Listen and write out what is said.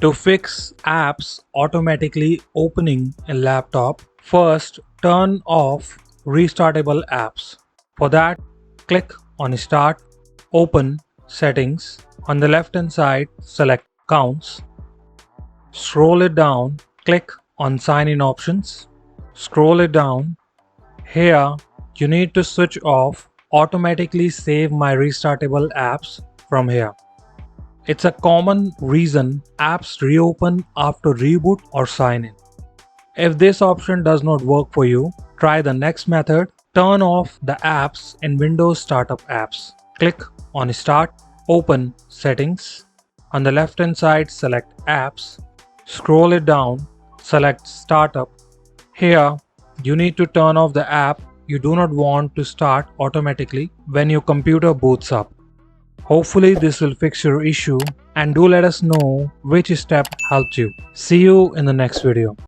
To fix apps automatically opening a laptop, first turn off restartable apps. For that, click on Start, open Settings. On the left hand side, select Accounts. Scroll it down, click on Sign in options. Scroll it down. Here, you need to switch off Automatically Save My Restartable Apps from here. It's a common reason apps reopen after reboot or sign in. If this option does not work for you, try the next method. Turn off the apps in Windows Startup Apps. Click on Start, open Settings. On the left hand side, select Apps. Scroll it down, select Startup. Here, you need to turn off the app you do not want to start automatically when your computer boots up. Hopefully this will fix your issue, and do let us know which step helped you. See you in the next video.